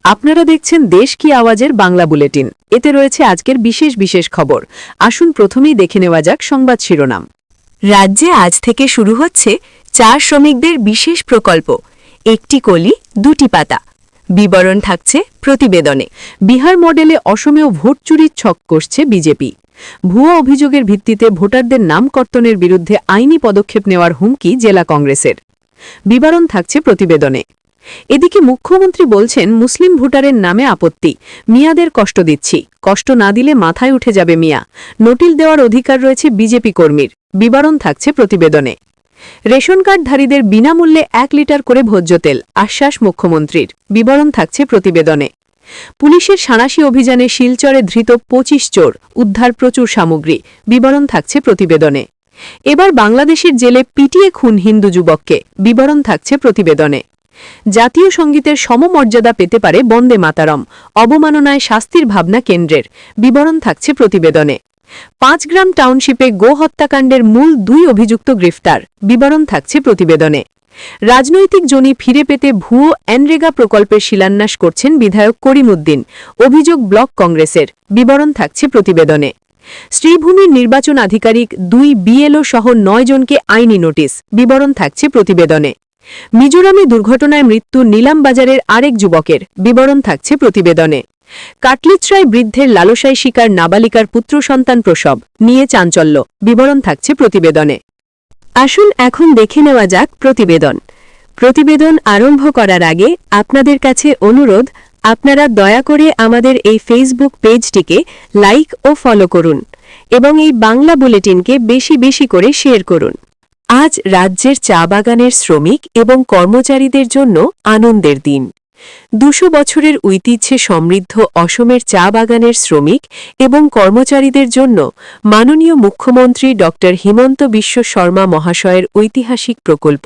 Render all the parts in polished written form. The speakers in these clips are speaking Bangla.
আপনারা দেখছেন দেশ কি আওয়াজের বাংলা বুলেটিন। এতে রয়েছে আজকের বিশেষ বিশেষ খবর। আসুন প্রথমেই দেখে নেওয়া যাক সংবাদ শিরোনাম। রাজ্যে আজ থেকে শুরু হচ্ছে চা শ্রমিকদের বিশেষ প্রকল্প, একটি কলি দুটি পাতা। বিবরণ থাকছে প্রতিবেদনে। বিহার মডেলে অসমেও ভোট চুরির ছক কষছে বিজেপি। ভুয়ো অভিযোগের ভিত্তিতে ভোটারদের নাম কর্তনের বিরুদ্ধে আইনি পদক্ষেপ নেওয়ার হুমকি জেলা কংগ্রেসের। বিবরণ থাকছে প্রতিবেদনে। এদিকে মুখ্যমন্ত্রী বলছেন, মুসলিম ভোটারের নামে আপত্তি, মিয়াদের কষ্ট দিচ্ছি, কষ্ট না দিলে মাথায় উঠে যাবে মিয়া। নোটিশ দেওয়ার অধিকার রয়েছে বিজেপি কর্মীর। বিবরণ থাকছে প্রতিবেদনে। রেশন কার্ডধারীদের বিনামূল্যে 1 লিটার করে ভোজ্য তেল, আশ্বাস মুখ্যমন্ত্রীর। বিবরণ থাকছে প্রতিবেদনে। পুলিশের সাঁড়াশি অভিযানে শিলচরে ধৃত 25 চোর, উদ্ধার প্রচুর সামগ্রী। বিবরণ থাকছে প্রতিবেদনে। এবার বাংলাদেশের জেলে পিটিয়ে খুন হিন্দু যুবককে। বিবরণ থাকছে প্রতিবেদনে। জাতীয় সঙ্গীতের সমমর্যাদা পেতে পারে বন্দে মাতারম, অবমাননায় শাস্তির ভাবনা কেন্দ্রের। বিবরণ থাকছে প্রতিবেদনে। 5 গ্রাম টাউনশিপে গো হত্যাকাণ্ডের মূল 2 অভিযুক্ত গ্রেফতার। বিবরণ থাকছে প্রতিবেদনে। রাজনৈতিক জনি ফিরে পেতে ভুয়ো এনরেগা প্রকল্পের শিলান্যাস করছেন বিধায়ক করিমউদ্দিন, অভিযোগ ব্লক কংগ্রেসের। বিবরণ থাকছে প্রতিবেদনে। শ্রীভূমির নির্বাচন আধিকারিক 2 বিএলও সহ 9 জনকে আইনি নোটিশ। বিবরণ থাকছে প্রতিবেদনে। মিজোরামে দুর্ঘটনায় মৃত্যু নিলামবাজারের আরেক যুবকের। বিবরণ থাকছে প্রতিবেদনে। কাটলিচড়ায় বৃদ্ধের লালসায় শিকার নাবালিকার পুত্র সন্তান প্রসব নিয়ে চাঞ্চল্য। বিবরণ থাকছে প্রতিবেদনে। আসুন এখন দেখে নেওয়া যাক প্রতিবেদন। প্রতিবেদন আরম্ভ করার আগে আপনাদের কাছে অনুরোধ, আপনারা দয়া করে আমাদের এই ফেসবুক পেজটিকে লাইক ও ফলো করুন এবং এই বাংলা বুলেটিনকে বেশি বেশি করে শেয়ার করুন। আজ রাজ্যের চা বাগানের শ্রমিক এবং কর্মচারীদের জন্য আনন্দের দিন। 200 বছরের ঐতিহ্যে সমৃদ্ধ অসমের চা বাগানের শ্রমিক এবং কর্মচারীদের জন্য মাননীয় মুখ্যমন্ত্রী ড হিমন্ত বিশ্ব শর্মা মহাশয়ের ঐতিহাসিক প্রকল্প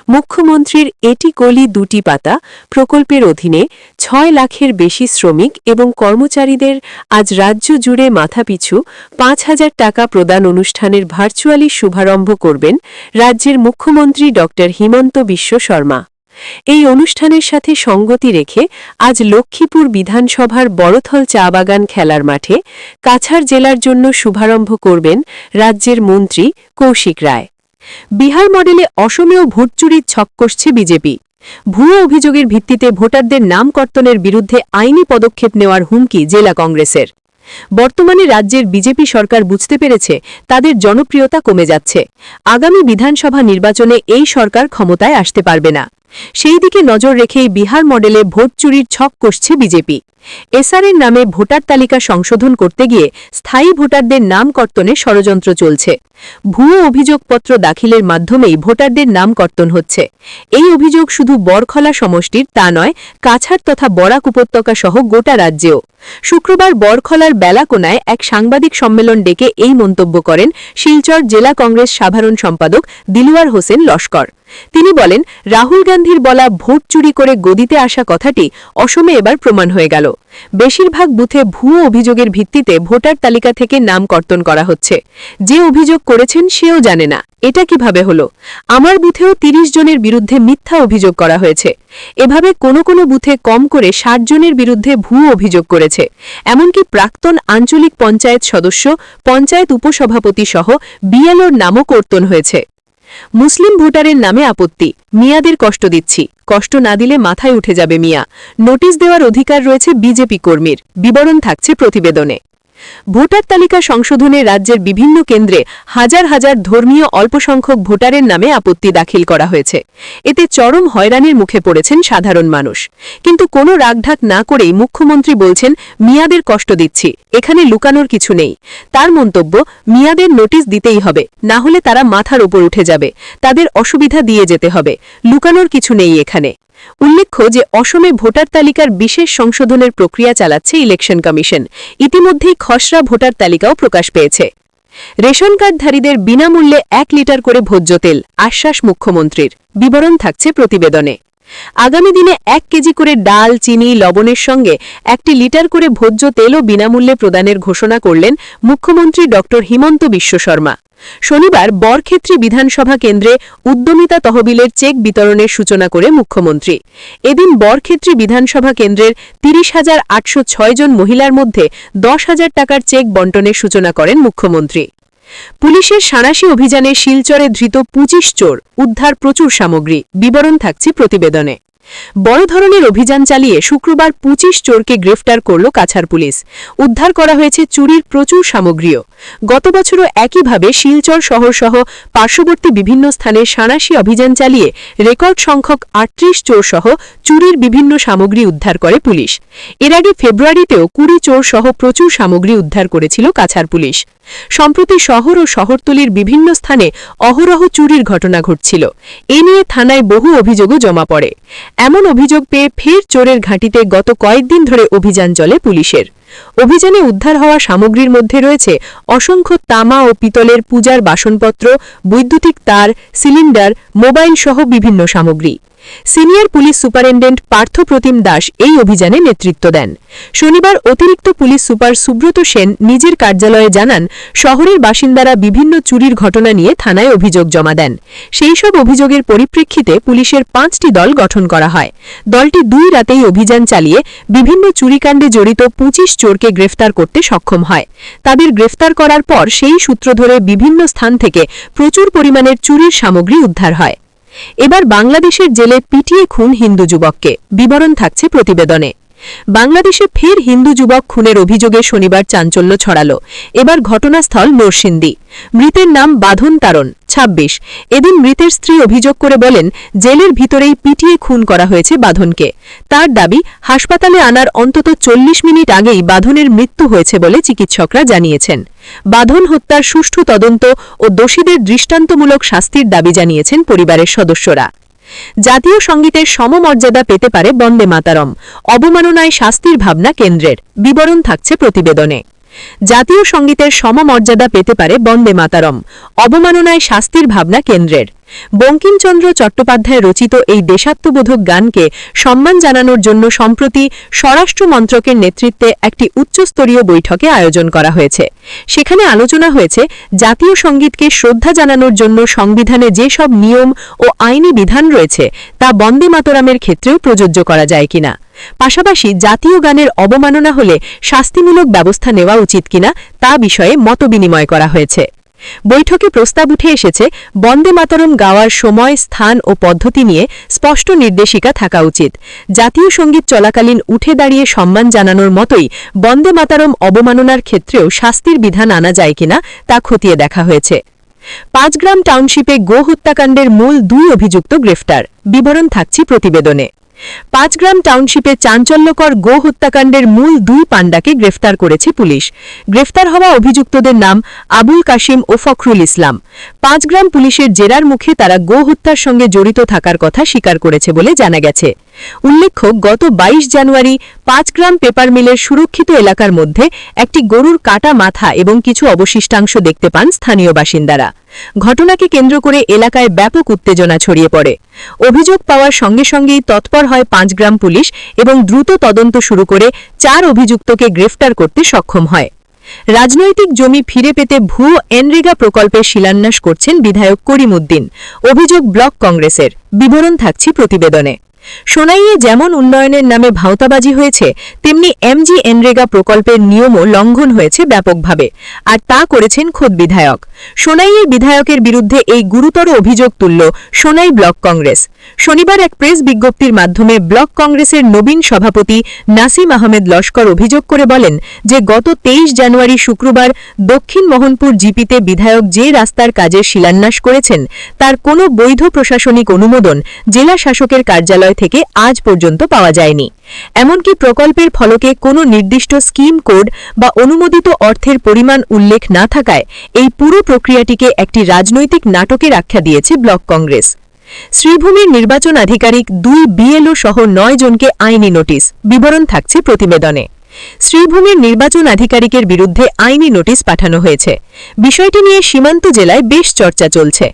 মুখ্যমন্ত্রীর এটি কলি দুটি পাতা প্রকল্পের অধীনে 6 লাখের বেশি শ্রমিক এবং কর্মচারীদের আজ রাজ্য জুড়ে মাথাপিছু 5,000 টাকা প্রদান অনুষ্ঠানের ভার্চুয়ালি শুভারম্ভ করবেন রাজ্যের মুখ্যমন্ত্রী ড হিমন্ত বিশ্ব শর্মা। এই অনুষ্ঠানের সাথে সঙ্গতি রেখে আজ লক্ষ্মীপুর বিধানসভার বড়থল চা বাগান খেলার মাঠে কাছাড় জেলার জন্য শুভারম্ভ করবেন রাজ্যের মন্ত্রী কৌশিক রায়। বিহার মডেলে অসমেও ভোট চুরির ছক কষছে বিজেপি। ভুয়ো অভিযোগের ভিত্তিতে ভোটারদের নাম কর্তনের বিরুদ্ধে আইনি পদক্ষেপ নেওয়ার হুমকি জেলা কংগ্রেসের। বর্তমানে রাজ্যের বিজেপি সরকার বুঝতে পেরেছে তাদের জনপ্রিয়তা কমে যাচ্ছে। আগামী বিধানসভা নির্বাচনে এই সরকার ক্ষমতায় আসতে পারবে না। সেই দিকে নজর রেখেই বিহার মডেলে ভোট চুরির ছক কষছে বিজেপি। এসআরের নামে ভোটার তালিকা সংশোধন করতে গিয়ে স্থায়ী ভোটারদের নাম কর্তনে ষড়যন্ত্র চলছে। ভুয়ো অভিযোগপত্র দাখিলের মাধ্যমেই ভোটারদের নাম কর্তন হচ্ছে। এই অভিযোগ শুধু বরখলা সমষ্টির তা নয়, কাছাড় তথা বরাক উপত্যকা সহ গোটা রাজ্যেও। শুক্রবার বরখলার বেলাকোনায় এক সাংবাদিক সম্মেলন ডেকে এই মন্তব্য করেন শিলচর জেলা কংগ্রেস সাধারণ সম্পাদক দিলওয়ার হোসেন লস্কর। তিনি বলেন, রাহুল গান্ধীর বলা ভোট চুরি করে গদিতে আসা কথাটি অসমে এবার প্রমাণ হয়ে গেল। বেশিরভাগ বুথে ভুয়ো অভিযোগের ভিত্তিতে ভোটার তালিকা থেকে নাম কর্তন করা হচ্ছে। যে অভিযোগ করেছেন সেও জানে না এটা কিভাবে হলো। আমার বুথেও 30 জনের বিরুদ্ধে মিথ্যা অভিযোগ করা হয়েছে। এভাবে কোনো কোনো বুথে কম করে 60 জনের বিরুদ্ধে ভুয়ো অভিযোগ করেছে। এমনকি প্রাক্তন আঞ্চলিক পঞ্চায়েত সদস্য, পঞ্চায়েত উপসভাপতি সহ বিএলওর নামও কর্তন হয়েছে। মুসলিম ভোটারের নামে আপত্তি, মিয়াদের কষ্ট দিচ্ছি, কষ্ট না দিলে মাথায় উঠে যাবে মিয়া। নোটিশ দেওয়ার অধিকার রয়েছে বিজেপি কর্মীর। বিবরণ থাকছে প্রতিবেদনে। ভোটার তালিকা সংশোধনে রাজ্যের বিভিন্ন কেন্দ্রে হাজার হাজার ধর্মীয় অল্পসংখ্যক ভোটারের নামে আপত্তি দাখিল করা হয়েছে। এতে চরম হয়রানির মুখে পড়েছেন সাধারণ মানুষ। কিন্তু কোনো রাগঢাক না করেই মুখ্যমন্ত্রী বলছেন, মিয়াদের কষ্ট দিচ্ছি, এখানে লুকানোর কিছু নেই। তার মন্তব্য, মিয়াদের নোটিশ দিতেই হবে, না হলে তারা মাথার উপর উঠে যাবে, তাদের অসুবিধা দিয়ে যেতে হবে, লুকানোর কিছু নেই এখানে। উল্লেখ্য যে অসমে ভোটার তালিকার বিশেষ সংশোধনের প্রক্রিয়া চালাচ্ছে ইলেকশন কমিশন। ইতিমধ্যেই খসড়া ভোটার তালিকাও প্রকাশ পেয়েছে। রেশন কার্ডধারীদের বিনামূল্যে 1 লিটার করে ভোজ্য তেল, আশ্বাস মুখ্যমন্ত্রীর। বিবরণ থাকছে প্রতিবেদনে। আগামী দিনে 1 কেজি করে ডাল, চিনি, লবণের সঙ্গে 1 লিটার করে ভোজ্য তেলও বিনামূল্যে প্রদানের ঘোষণা করলেন মুখ্যমন্ত্রী ড হিমন্ত বিশ্ব শর্মা। শনিবার বরক্ষেত্রী বিধানসভা কেন্দ্রে উদ্যমিতা তহবিলের চেক বিতরণের সূচনা করে মুখ্যমন্ত্রী। এদিন বরক্ষেত্রী বিধানসভা কেন্দ্রের ৩০,৮০৬ জন মহিলার মধ্যে ১০,০০০ টাকার চেক বণ্টনের সূচনা করেন মুখ্যমন্ত্রী। পুলিশের সাঁড়াশি অভিযানে শিলচরে ধৃত ২৫ চোর, উদ্ধার প্রচুর সামগ্রী। বিবরণ থাকছে প্রতিবেদনে। বড় ধরনের অভিযান চালিয়ে শুক্রবার ২৫ চোরকে গ্রেফতার করল কাছাড় পুলিশ। উদ্ধার করা হয়েছে চুরির প্রচুর সামগ্রীও। গত বছরও একইভাবে শিলচর শহরসহ পার্শ্ববর্তী বিভিন্ন স্থানে সাঁড়াশি অভিযান চালিয়ে রেকর্ড সংখ্যক ৩৮ চোরসহ চুরির বিভিন্ন সামগ্রী উদ্ধার করে পুলিশ। এর আগে ফেব্রুয়ারিতেও ২০ চোরসহ প্রচুর সামগ্রী উদ্ধার করেছিল কাছাড় পুলিশ। সম্প্রতি শহর ও শহরতলির বিভিন্ন স্থানে অহরহ চুরির ঘটনা ঘটছিল। এ নিয়ে থানায় বহু অভিযোগও জমা পড়ে। এমন অভিযোগ পেয়ে ফের চোরের ঘাঁটিতে গত কয়েকদিন ধরে অভিযান চলে পুলিশের। অভিযানে উদ্ধার হওয়া সামগ্রীর মধ্যে রয়েছে অসংখ্য তামা ও পিতলের পূজার বাসনপত্র, বৈদ্যুতিক তার, সিলিন্ডার, মোবাইল সহ বিভিন্ন সামগ্রী। Senior police superintendent Parthapratim Das এই অভিযানে নেতৃত্ব দেন। শনিবার অতিরিক্ত পুলিশ সুপার সুব্রত সেন নিজের কার্যালয়ে জানান, শহরের বাসিন্দারা বিভিন্ন চুরির ঘটনা নিয়ে থানায় অভিযোগ জমা দেন। সেই সব অভিযোগের পরিপ্রেক্ষিতে পুলিশের ৫টি দল গঠন করা হয়। দলটি ২ রাতেই অভিযান চালিয়ে বিভিন্ন চুরিকাণ্ডে জড়িত ২৫ চোরকে গ্রেফতার করতে সক্ষম হয়। তাদের গ্রেফতার করার পর সেই সূত্র ধরে বিভিন্ন স্থান থেকে প্রচুর পরিমাণের চুরির সামগ্রী উদ্ধার হয়। এবার বাংলাদেশের জেলে পিটিয়ে খুন হিন্দু যুবককে। বিবরণ থাকছে প্রতিবেদনে। বাংলাদেশে ফের হিন্দু যুবক খুনের অভিযোগে শনিবার চাঞ্চল্য ছড়াল। এবার ঘটনাস্থল নরসিংদী। মৃতের নাম বাঁধন তারণ, ২৬। এদিন মৃতের স্ত্রী অভিযোগ করে বলেন, জেলের ভিতরেই পিটিয়ে খুন করা হয়েছে বাঁধনকে। তার দাবি, হাসপাতালে আনার অন্তত ৪০ মিনিট আগেই বাঁধনের মৃত্যু হয়েছে বলে চিকিৎসকরা জানিয়েছেন। বাঁধন হত্যার সুষ্ঠু তদন্ত ও দোষীদের দৃষ্টান্তমূলক শাস্তির দাবি জানিয়েছেন পরিবারের সদস্যরা। জাতীয় সঙ্গীতের সমমর্যাদা পেতে পারে বন্দে মাতরম, অবমাননায় শাস্তির ভাবনা কেন্দ্রের। বিবরণ থাকছে প্রতিবেদনে। জাতীয় সঙ্গীতের সমমর্যাদা পেতে পারে বন্দে মাতরম, অবমাননায় শাস্তির ভাবনা কেন্দ্রের। বঙ্কিমচন্দ্র চট্টোপাধ্যায় রচিত এই দেশাত্মবোধক গানকে সম্মান জানানোর জন্য সম্প্রতি স্বরাষ্ট্র মন্ত্রকের নেতৃত্বে একটি উচ্চস্তরীয় বৈঠকে আয়োজন করা হয়েছে। সেখানে আলোচনা হয়েছে, জাতীয় সঙ্গীতকে শ্রদ্ধা জানানোর জন্য সংবিধানে যে সব নিয়ম ও আইনি বিধান রয়েছে তা বন্দে মাতরমের ক্ষেত্রেও প্রযোজ্য করা যায় কিনা, পাশাপাশি জাতীয় গানের অবমাননা হলে শাস্তিমূলক ব্যবস্থা নেওয়া উচিত কিনা তা বিষয়ে মতবিনিময় করা হয়েছে। বৈঠকে প্রস্তাব উঠে এসেছে, বন্দে মাতরম গাওয়ার সময়, স্থান ও পদ্ধতি নিয়ে স্পষ্ট নির্দেশিকা থাকা উচিত। জাতীয় সঙ্গীত চলাকালীন উঠে দাঁড়িয়ে সম্মান জানানোর মতোই বন্দে মাতরম অবমাননার ক্ষেত্রেও শাস্তির বিধান আনা যায় কিনা তা খতিয়ে দেখা হয়েছে। ৫ গ্রাম টাউনশিপে গো হত্যাকাণ্ডের মূল ২ অভিযুক্ত গ্রেফতার। বিবরণ থাকছে প্রতিবেদনে। ৫ গ্রাম টাউনশিপে চাঞ্চল্যকর গো হত্যাকাণ্ডের মূল ২ পাণ্ডাকে গ্রেফতার করেছে পুলিশ। গ্রেফতার হওয়া অভিযুক্তদের নাম আবুল কাশিম ও ফখরুল ইসলাম। ৫ গ্রাম পুলিশের জেরার মুখে তারা গো হত্যার সঙ্গে জড়িত থাকার কথা স্বীকার করেছে বলে জানা গেছে। উল্লেখ্য, গত ২২ জানুয়ারি ৫ গ্রাম পেপার মিলের সুরক্ষিত এলাকার মধ্যে একটি গরুর কাটা মাথা এবং কিছু অবশিষ্টাংশ দেখতে পান স্থানীয় বাসিন্দারা। ঘটনাকে কেন্দ্র করে এলাকায় ব্যাপক উত্তেজনা ছড়িয়ে পড়ে। অভিযোগ পাওয়ার সঙ্গে সঙ্গেই তৎপর হয় ৫ গ্রাম পুলিশ এবং দ্রুত তদন্ত শুরু করে ৪ অভিযুক্তকে গ্রেফতার করতে সক্ষম হয়। রাজনৈতিক জমি ফিরে পেতে ভুয়ো এনরেগা প্রকল্পের শিলান্যাস করছেন বিধায়ক করিম উদ্দিন। অভিযোগ ব্লক কংগ্রেসের। বিবরণ থাকছে প্রতিবেদনে। সোনাইয়ে যেমন উন্নয়নের নামে ভাঁওতাবাজি হয়েছে, তেমনি এমজি এনরেগা প্রকল্পের নিয়মও লঙ্ঘন হয়েছে ব্যাপকভাবে, আর তা করেছেন খোদ বিধায়ক। সোনাইয়ের বিধায়কের বিরুদ্ধে এই গুরুতর অভিযোগ তুলল সোনাই ব্লক কংগ্রেস। শনিবার এক প্রেস বিজ্ঞপ্তির মাধ্যমে ব্লক কংগ্রেসের নবীন সভাপতি নাসিম আহমেদ লস্কর অভিযোগ করে বলেন যে, গত ২৩ জানুয়ারি শুক্রবার দক্ষিণ মোহনপুর জিপিতে বিধায়ক যে রাস্তার কাজের শিলান্যাস করেছেন তার কোনো বৈধ প্রশাসনিক অনুমোদন জেলা শাসকের কার্যালয় থেকে আজ পর্যন্ত পাওয়া যায়নি। এমনকি প্রকল্পের ফলকে কোনো নির্দিষ্ট স্কিম কোড বা অনুমোদিত অর্থের পরিমাণ উল্লেখ না থাকায় এই পুরো প্রক্রিয়াটিকে একটি রাজনৈতিক নাটকের আখ্যা দিয়েছে ব্লক কংগ্রেস। শ্রীভূমির নির্বাচন আধিকারিক ২ বিএলও সহ ৯ জনকে আইনি নোটিশ। বিবরণ থাকছে প্রতিবেদনে। শ্রীভূমির নির্বাচন আধিকারিকের বিরুদ্ধে আইনি নোটিশ পাঠানো হয়েছে। বিষয়টি নিয়ে সীমান্ত জেলায় বেশ চর্চা চলছে।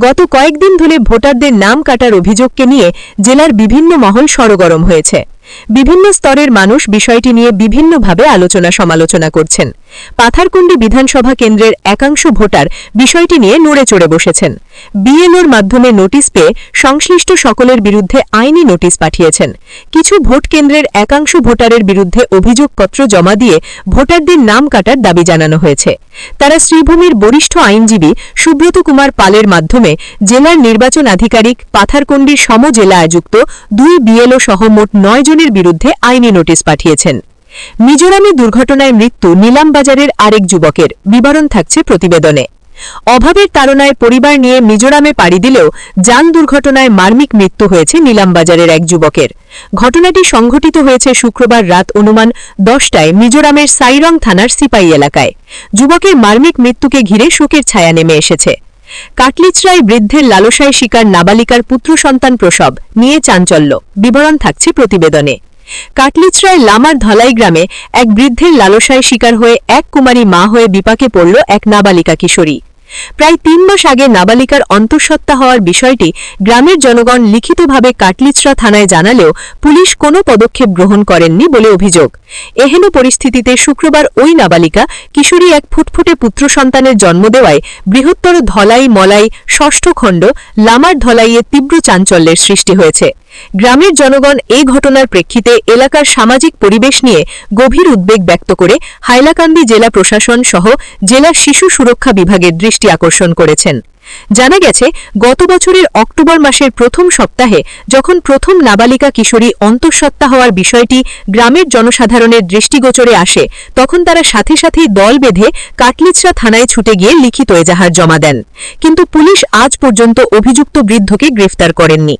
গত কয়েকদিন ধরে ভোটারদের নাম কাটার অভিযোগকে নিয়ে জেলার বিভিন্ন মহল সরগরম হয়েছে। বিভিন্ন স্তরের মানুষ বিষয়টি নিয়ে বিভিন্নভাবে আলোচনা সমালোচনা করছেন। পাথারকুন্ডি বিধানসভা কেন্দ্রের একাংশ ভোটার বিষয়টি নিয়ে নড়ে চড়ে বসেছেন। বিএলওর মাধ্যমে নোটিশ পেয়ে সংশ্লিষ্ট সকলের বিরুদ্ধে আইনি নোটিশ পাঠিয়েছেন। কিছু ভোট কেন্দ্রের একাংশ ভোটারের বিরুদ্ধে অভিযোগপত্র জমা দিয়ে ভোটারদের নাম কাটার দাবি জানানো হয়েছে। তারা শ্রীভূমির বরিষ্ঠ আইনজীবী সুব্রত কুমার পালের মাধ্যমে জেলার নির্বাচন আধিকারিক, পাথারকুন্ডির সমজেলা আযুক্ত 2 বিএলও সহ মোট 9 জনের বিরুদ্ধে আইনি নোটিশ পাঠিয়েছেন। মিজোরামে দুর্ঘটনায় মৃত্যু নিলামবাজারের আরেক যুবকের, বিবরণ থাকছে প্রতিবেদনে। অভাবের তাড়নায় পরিবার নিয়ে মিজোরামে পাড়ি দিলেও যান দুর্ঘটনায় মার্মিক মৃত্যু হয়েছে নিলামবাজারের এক যুবকের। ঘটনাটি সংঘটিত হয়েছে শুক্রবার রাত অনুমান 10টায় মিজোরামের সাইরং থানার সিপাই এলাকায়। যুবকের মার্মিক মৃত্যুকে ঘিরে শোকের ছায়া নেমে এসেছে। কাটলিচড়ায় বৃদ্ধের লালসায় শিকার নাবালিকার পুত্র সন্তান প্রসব নিয়ে চাঞ্চল্য, বিবরণ থাকছে প্রতিবেদনে। কাটলিচড়ায় লামার ধলাই গ্রামে এক বৃদ্ধের লালসায় শিকার হয়ে এক কুমারী মা হয়ে বিপাকে পড়ল এক নাবালিকা কিশোরী। প্রায় 3 মাস আগে নাবালিকার অন্তঃসত্ত্বা হওয়ার বিষয়টি গ্রামের জনগণ লিখিতভাবে কাটলিচড়া থানায় জানালেও পুলিশ কোনো পদক্ষেপ গ্রহণ করেননি বলে অভিযোগ। এহেন পরিস্থিতিতে শুক্রবার ওই নাবালিকা কিশোরী এক ফুটফুটে পুত্র সন্তানের জন্ম দেওয়ায় বৃহত্তর ধলাই মলাই 6ষ্ঠ খণ্ড লামার ধলাইয়ে তীব্র চাঞ্চল্যের সৃষ্টি হয়েছে। গ্রামের জনগণ এই ঘটনার প্রেক্ষিতে এলাকার সামাজিক পরিবেশ নিয়ে গভীর উদ্বেগ ব্যক্ত করে হাইলাকান্দি জেলা প্রশাসন সহ জেলা শিশু সুরক্ষা বিভাগের দৃষ্টি আকর্ষণ করেছেন। জানা গেছে, গত বছরের অক্টোবর মাসের প্রথম সপ্তাহে যখন প্রথম নাবালিকা কিশোরী অন্তঃসত্ত্বা হওয়ার বিষয়টি গ্রামের জনসাধারণের দৃষ্টিগোচরে আসে, তখন তারা সাথে সাথেই দল বেঁধে কাটলিচড়া থানায় ছুটে গিয়ে লিখিত এজাহার জমা দেন। কিন্তু পুলিশ আজ পর্যন্ত অভিযুক্ত বৃদ্ধকে গ্রেফতার করেননি।